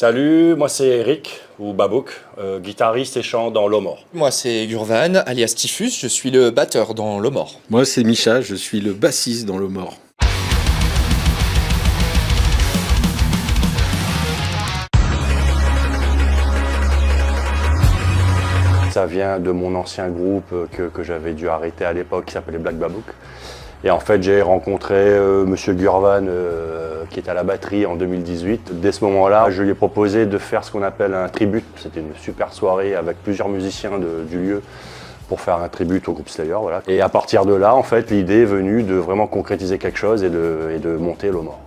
Salut, moi c'est Eric, ou Babouk, guitariste et chant dans Lomor. Moi c'est Gurvan, alias Typhus, je suis le batteur dans Lomor. Moi c'est Micha, je suis le bassiste dans Lomor. Ça vient de mon ancien groupe que j'avais dû arrêter à l'époque, qui s'appelait Black Babouk. Et en fait, j'ai rencontré Monsieur Gurvan, qui est à la batterie en 2018. Dès ce moment-là, je lui ai proposé de faire ce qu'on appelle un tribute. C'était une super soirée avec plusieurs musiciens du lieu pour faire un tribute au groupe Slayer. Voilà. Et à partir de là, en fait, l'idée est venue de vraiment concrétiser quelque chose et de monter Lomor.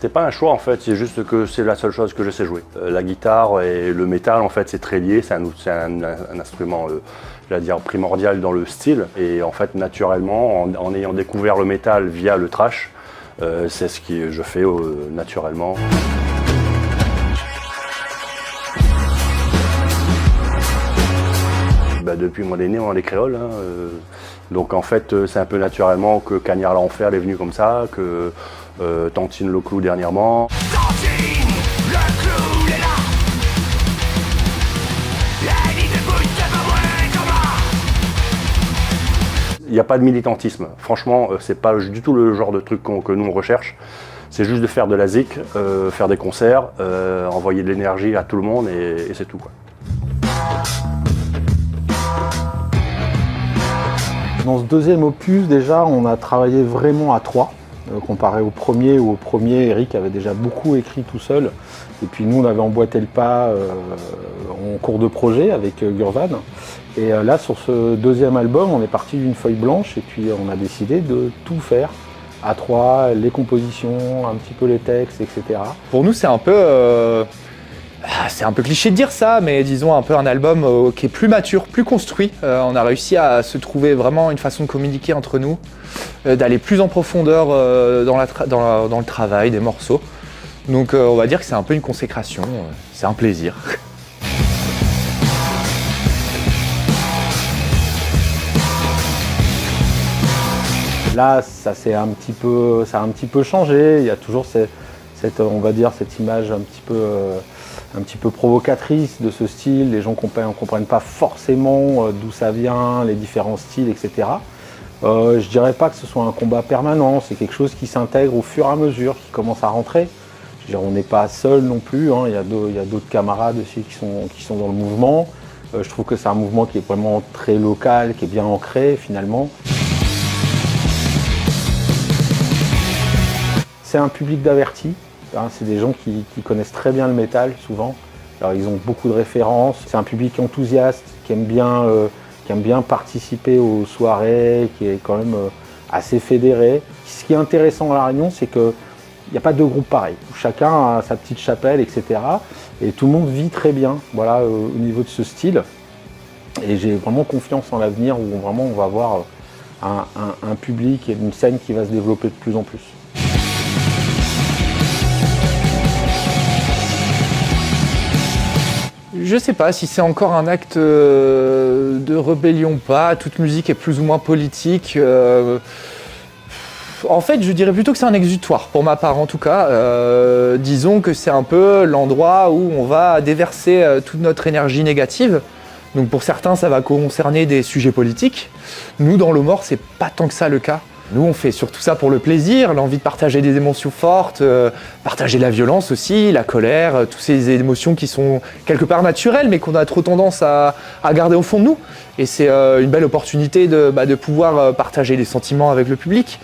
C'est pas un choix en fait, c'est juste que c'est la seule chose que je sais jouer. La guitare et le métal en fait c'est très lié, c'est un instrument j'allais dire primordial dans le style. Et en fait naturellement, en ayant découvert le métal via le thrash, c'est ce que je fais naturellement. Depuis mon aîné, on est créole. Donc en fait, c'est un peu naturellement que Cagnard l'Enfer est venu comme ça, que Tantine le Clou dernièrement. Tantine, le clou est là. Il n'y a pas de militantisme. Franchement, c'est pas du tout le genre de truc que nous on recherche. C'est juste de faire de la zik, faire des concerts, envoyer de l'énergie à tout le monde et c'est tout, quoi. Dans ce deuxième opus, déjà, on a travaillé vraiment à trois, comparé au premier, où au premier, Eric avait déjà beaucoup écrit tout seul. Et puis nous, on avait emboîté le pas en cours de projet avec Gurvan. Et là, sur ce deuxième album, on est parti d'une feuille blanche et puis on a décidé de tout faire à trois, les compositions, un petit peu les textes, etc. Pour nous, c'est un peu cliché de dire ça, mais disons un peu un album qui est plus mature, plus construit. On a réussi à se trouver vraiment une façon de communiquer entre nous, d'aller plus en profondeur dans le travail des morceaux. Donc on va dire que c'est un peu une consécration, c'est un plaisir. Là, ça a un petit peu changé. Il y a toujours on va dire, cette image un petit peu provocatrice de ce style. Les gens ne comprennent pas forcément d'où ça vient, les différents styles, etc. Je dirais pas que ce soit un combat permanent, c'est quelque chose qui s'intègre au fur et à mesure, qui commence à rentrer. Je veux dire, on n'est pas seul non plus, hein. Il y a d'autres camarades aussi qui sont dans le mouvement. Je trouve que c'est un mouvement qui est vraiment très local, qui est bien ancré finalement. C'est un public d'avertis. C'est des gens qui connaissent très bien le métal, souvent. Alors, ils ont beaucoup de références. C'est un public enthousiaste, qui aime bien participer aux soirées, qui est quand même assez fédéré. Ce qui est intéressant à La Réunion, c'est qu'il n'y a pas deux groupes pareils. Chacun a sa petite chapelle, etc. Et tout le monde vit très bien, voilà, au niveau de ce style. Et j'ai vraiment confiance en l'avenir, où vraiment on va avoir un public et une scène qui va se développer de plus en plus. Je sais pas si c'est encore un acte de rébellion ou pas, toute musique est plus ou moins politique. En fait, je dirais plutôt que c'est un exutoire, pour ma part en tout cas. Disons que c'est un peu l'endroit où on va déverser toute notre énergie négative. Donc pour certains, ça va concerner des sujets politiques. Nous, dans Lomor, c'est pas tant que ça le cas. Nous, on fait surtout ça pour le plaisir, l'envie de partager des émotions fortes, partager la violence aussi, la colère, toutes ces émotions qui sont quelque part naturelles, mais qu'on a trop tendance à garder au fond de nous. Et c'est une belle opportunité de pouvoir partager des sentiments avec le public.